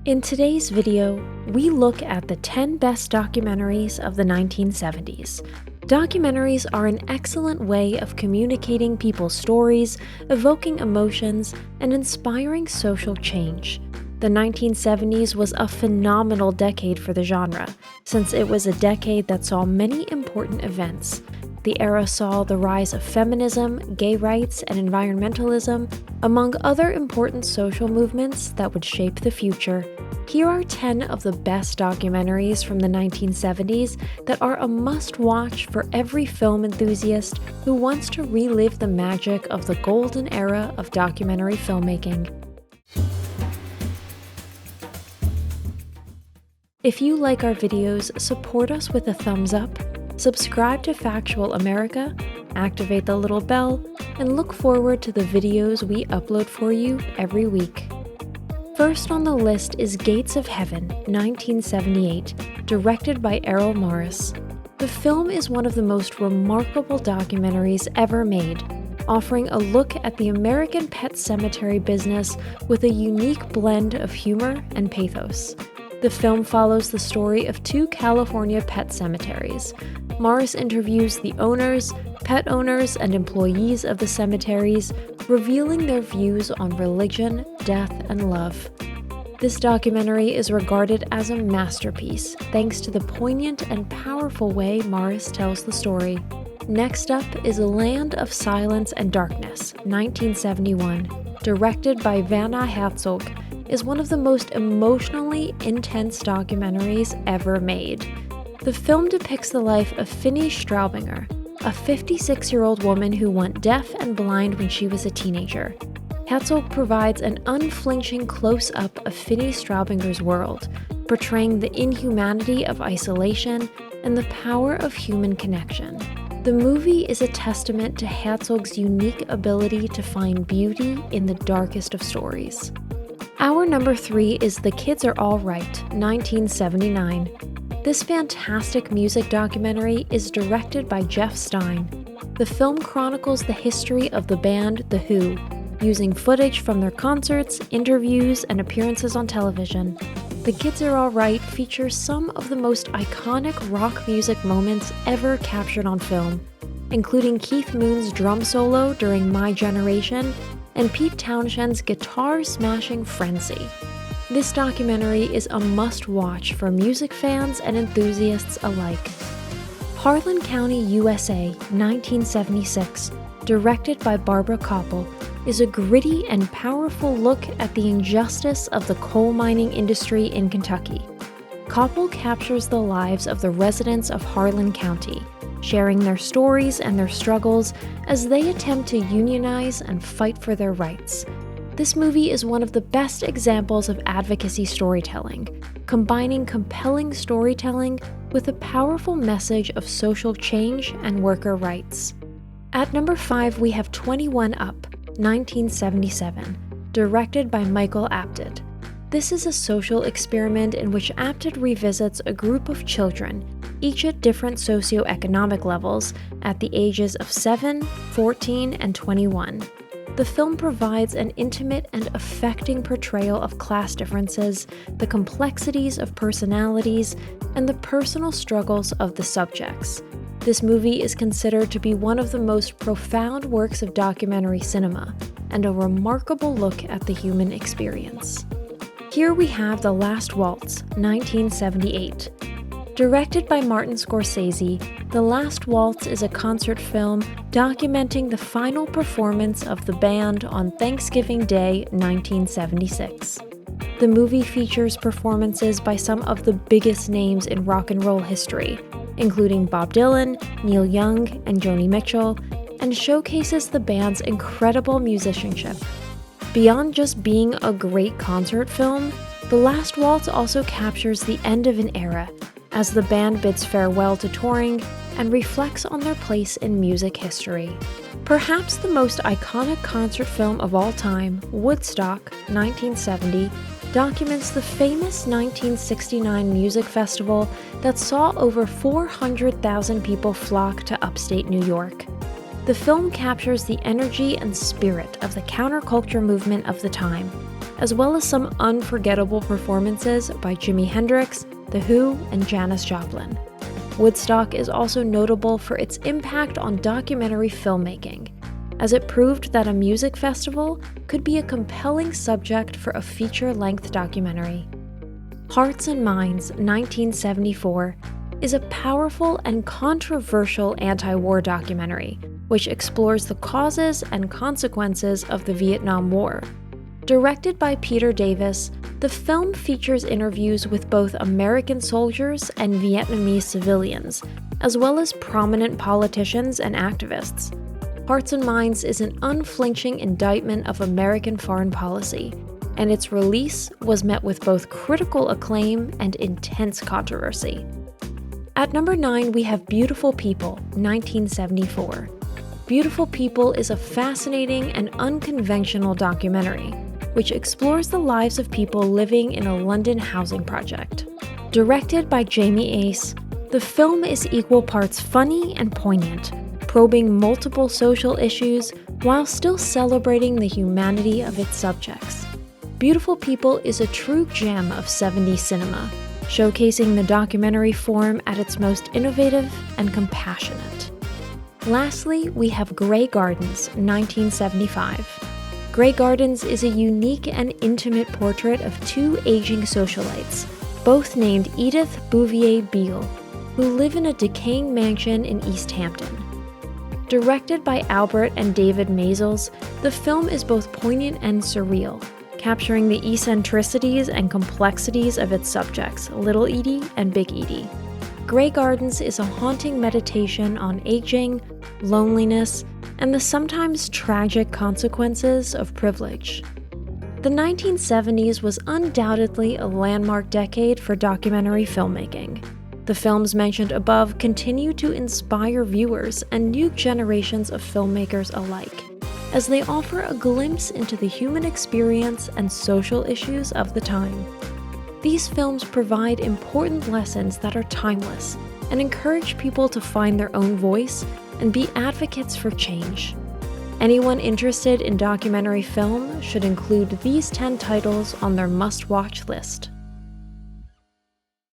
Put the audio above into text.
In today's video, we look at the 10 best documentaries of the 1970s. Documentaries are an excellent way of communicating people's stories, evoking emotions, and inspiring social change. The 1970s was a phenomenal decade for the genre, since it was a decade that saw many important events. The era saw the rise of feminism, gay rights, and environmentalism, among other important social movements that would shape the future. Here are 10 of the best documentaries from the 1970s that are a must-watch for every film enthusiast who wants to relive the magic of the golden era of documentary filmmaking. If you like our videos, support us with a thumbs up, subscribe to Factual America, activate the little bell, and look forward to the videos we upload for you every week. First on the list is Gates of Heaven, 1978, directed by Errol Morris. The film is one of the most remarkable documentaries ever made, offering a look at the American pet cemetery business with a unique blend of humor and pathos. The film follows the story of two California pet cemeteries. Morris interviews the owners, pet owners, and employees of the cemeteries, revealing their views on religion, death, and love. This documentary is regarded as a masterpiece, thanks to the poignant and powerful way Morris tells the story. Next up is Land of Silence and Darkness, 1971, directed by Werner Herzog, is one of the most emotionally intense documentaries ever made. The film depicts the life of Finny Straubinger, a 56-year-old woman who went deaf and blind when she was a teenager. Herzog provides an unflinching close-up of Finny Straubinger's world, portraying the inhumanity of isolation and the power of human connection. The movie is a testament to Herzog's unique ability to find beauty in the darkest of stories. Our number 3 is The Kids Are All Right, 1979. This fantastic music documentary is directed by Jeff Stein. The film chronicles the history of the band The Who, using footage from their concerts, interviews, and appearances on television. The Kids Are All Right features some of the most iconic rock music moments ever captured on film, including Keith Moon's drum solo during My Generation and Pete Townshend's guitar-smashing Frenzy. This documentary is a must-watch for music fans and enthusiasts alike. Harlan County, USA, 1976, directed by Barbara Koppel, is a gritty and powerful look at the injustice of the coal mining industry in Kentucky. Koppel captures the lives of the residents of Harlan County, sharing their stories and their struggles as they attempt to unionize and fight for their rights. This movie is one of the best examples of advocacy storytelling, combining compelling storytelling with a powerful message of social change and worker rights. At number 5, we have 21 Up, 1977, directed by Michael Apted. This is a social experiment in which Apted revisits a group of children, each at different socioeconomic levels, at the ages of 7, 14, and 21. The film provides an intimate and affecting portrayal of class differences, the complexities of personalities, and the personal struggles of the subjects. This movie is considered to be one of the most profound works of documentary cinema, and a remarkable look at the human experience. Here we have The Last Waltz, 1978. Directed by Martin Scorsese, The Last Waltz is a concert film documenting the final performance of the band on Thanksgiving Day, 1976. The movie features performances by some of the biggest names in rock and roll history, including Bob Dylan, Neil Young, and Joni Mitchell, and showcases the band's incredible musicianship. Beyond just being a great concert film, The Last Waltz also captures the end of an era, as the band bids farewell to touring and reflects on their place in music history. Perhaps the most iconic concert film of all time, Woodstock, 1970, documents the famous 1969 music festival that saw over 400,000 people flock to upstate New York. The film captures the energy and spirit of the counterculture movement of the time, as well as some unforgettable performances by Jimi Hendrix, The Who, and Janis Joplin. Woodstock is also notable for its impact on documentary filmmaking, as it proved that a music festival could be a compelling subject for a feature-length documentary. Hearts and Minds, 1974, is a powerful and controversial anti-war documentary, which explores the causes and consequences of the Vietnam War. Directed by Peter Davis, the film features interviews with both American soldiers and Vietnamese civilians, as well as prominent politicians and activists. Hearts and Minds is an unflinching indictment of American foreign policy, and its release was met with both critical acclaim and intense controversy. At number 9, we have Beautiful People, 1974. Beautiful People is a fascinating and unconventional documentary, which explores the lives of people living in a London housing project. Directed by Jamie Ace, the film is equal parts funny and poignant, probing multiple social issues while still celebrating the humanity of its subjects. Beautiful People is a true gem of 70s cinema, showcasing the documentary form at its most innovative and compassionate. Lastly, we have Grey Gardens, 1975. Grey Gardens is a unique and intimate portrait of two aging socialites, both named Edith Bouvier Beale, who live in a decaying mansion in East Hampton. Directed by Albert and David Maysles, the film is both poignant and surreal, capturing the eccentricities and complexities of its subjects, Little Edie and Big Edie. Grey Gardens is a haunting meditation on aging, loneliness, and the sometimes tragic consequences of privilege. The 1970s was undoubtedly a landmark decade for documentary filmmaking. The films mentioned above continue to inspire viewers and new generations of filmmakers alike, as they offer a glimpse into the human experience and social issues of the time. These films provide important lessons that are timeless and encourage people to find their own voice and be advocates for change. Anyone interested in documentary film should include these 10 titles on their must-watch list.